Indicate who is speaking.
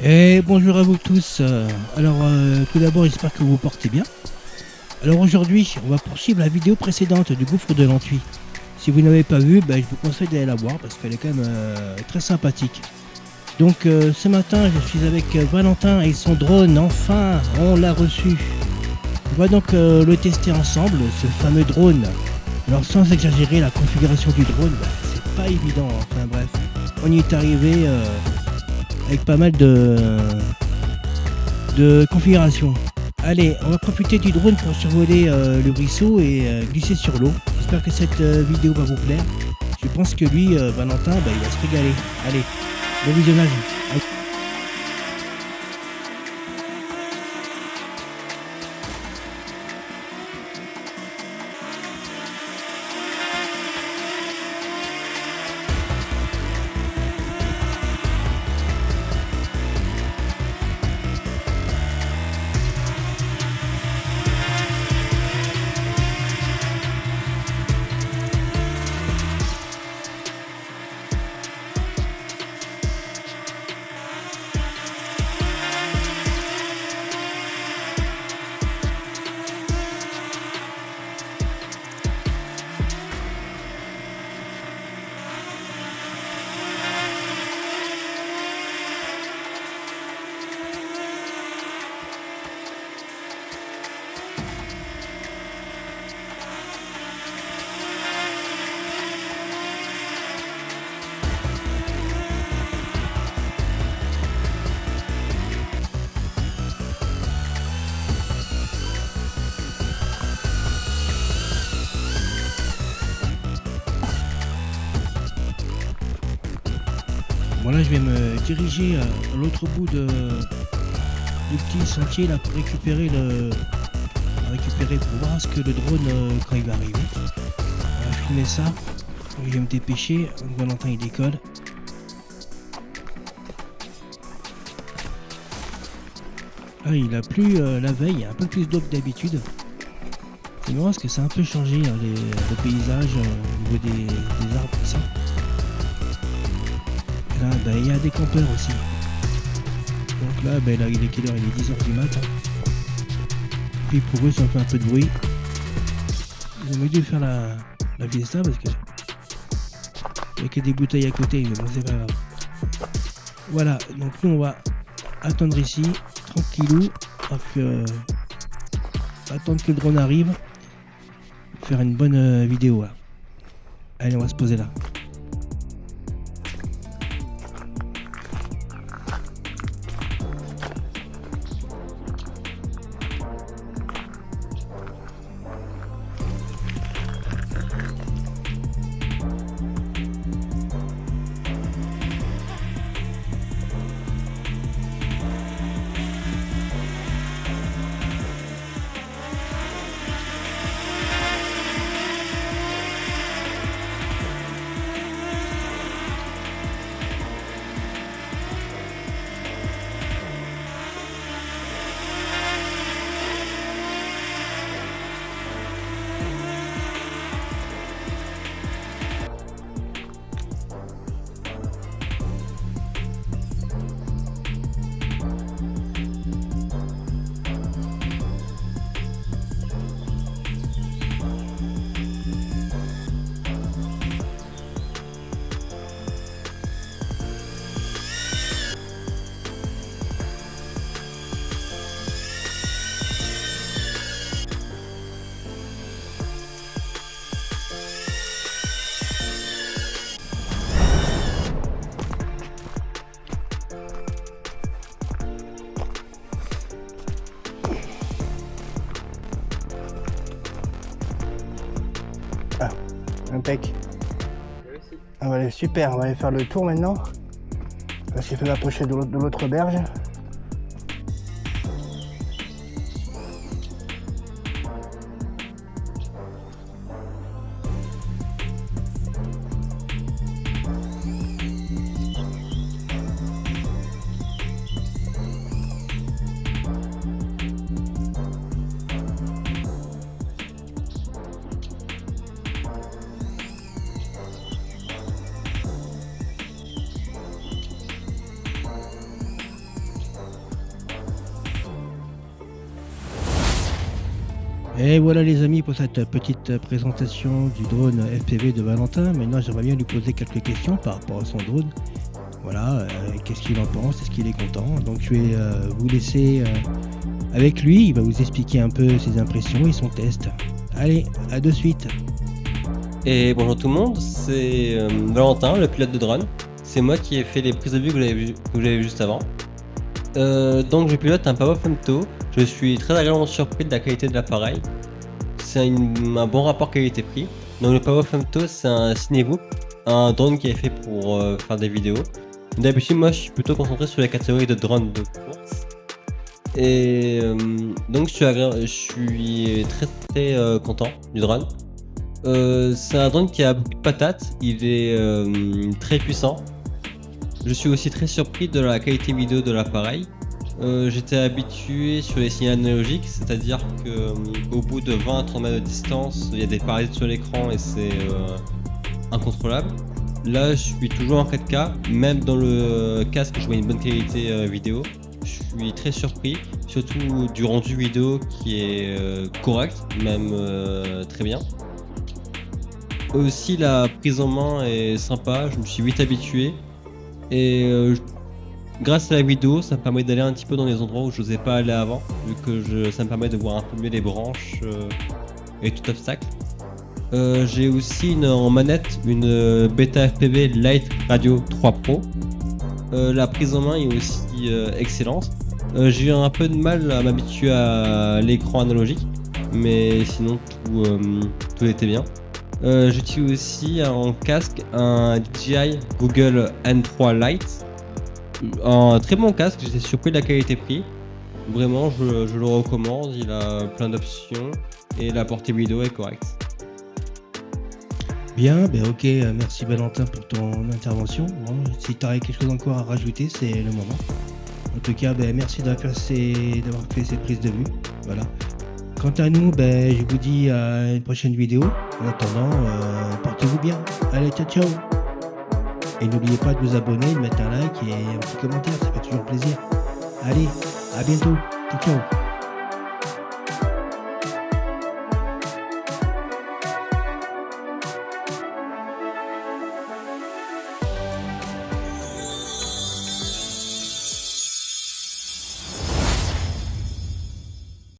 Speaker 1: Et bonjour à vous tous. Tout d'abord, j'espère que vous vous portez bien. Alors aujourd'hui, on va poursuivre la vidéo précédente du gouffre de l'Antuy. Si vous n'avez pas vu, je vous conseille d'aller la voir parce qu'elle est quand même très sympathique. Donc ce matin, je suis avec Valentin et son drone. Enfin, on l'a reçu. On va donc le tester ensemble, ce fameux drone. Alors sans exagérer, la configuration du drone, c'est pas évident. Enfin bref, on y est arrivé avec pas mal de configuration. Allez, on va profiter du drone pour survoler le ruisseau et glisser sur l'eau. J'espère que cette vidéo va vous plaire. Je pense que lui, Valentin, il va se régaler. Allez, bon visionnage. Bon là je vais me diriger à l'autre bout du petit sentier là pour récupérer pour voir ce que le drone quand il va arriver. On va filmer ça. Je vais me dépêcher. Valentin il décolle. Ah, il a plu la veille, il y a un peu plus d'eau que d'habitude. C'est marrant parce que ça a un peu changé le paysage au niveau des arbres tout ça. Là, il y a des campeurs aussi. Donc là, il est quelle heure? Il est 10h du matin. Puis pour eux, ça fait un peu de bruit. Ils ont mieux dû faire la fiesta parce que il n'y a que des bouteilles à côté, mais bon, c'est pas grave. Voilà, donc nous on va attendre ici, tranquillou, attendre que le drone arrive. Faire une bonne vidéo là. Allez, on va se poser là. Ah, impec. Ah, voilà, super, on va aller faire le tour maintenant. Parce qu'il faut m'approcher de l'autre berge. Et voilà les amis pour cette petite présentation du drone FPV de Valentin. Maintenant j'aimerais bien lui poser quelques questions par rapport à son drone. Voilà, qu'est-ce qu'il en pense, est-ce qu'il est content. Donc je vais vous laisser avec lui, il va vous expliquer un peu ses impressions et son test. Allez, à de suite.
Speaker 2: Et bonjour tout le monde, c'est Valentin, le pilote de drone. C'est moi qui ai fait les prises de vue que vous avez vu juste avant. Donc je pilote un Power Femto. Je suis très agréablement surpris de la qualité de l'appareil. C'est un bon rapport qualité-prix. Donc le Power Femto, c'est un Cinevoop, un drone qui est fait pour faire des vidéos. D'habitude, moi je suis plutôt concentré sur la catégorie de drone de course. Et donc je suis très content du drone. C'est un drone qui a beaucoup de patates, il est très puissant. Je suis aussi très surpris de la qualité vidéo de l'appareil. J'étais habitué sur les signaux analogiques, c'est-à-dire qu'au bout de 20 à 30 mètres de distance, il y a des parasites sur l'écran et c'est incontrôlable. Là, je suis toujours en 4K, même dans le casque, je vois une bonne qualité vidéo. Je suis très surpris, surtout du rendu vidéo qui est correct, même très bien. Aussi, la prise en main est sympa, je me suis vite habitué. Et grâce à la vidéo, ça me permet d'aller un petit peu dans les endroits où je n'osais pas aller avant, vu que ça me permet de voir un peu mieux les branches et tout obstacle. J'ai aussi en manette une Beta FPV Lite Radio 3 Pro. La prise en main est aussi excellente. J'ai eu un peu de mal à m'habituer à l'écran analogique, mais sinon tout était bien. J'utilise aussi en casque un DJI Google N3 Lite. Un très bon casque, j'étais surpris de la qualité-prix. Vraiment, je le recommande, il a plein d'options et la portée vidéo est correcte.
Speaker 1: Bien, ben ok, merci Valentin pour ton intervention. Bon, si tu aurais quelque chose encore à rajouter, c'est le moment. En tout cas, ben, merci d'avoir fait ces prises de vue. Voilà. Quant à nous, ben, je vous dis à une prochaine vidéo. En attendant, portez-vous bien. Allez, ciao ciao. Et n'oubliez pas de vous abonner, de mettre un like et un petit commentaire, ça fait toujours plaisir. Allez, à bientôt. Ciao ciao.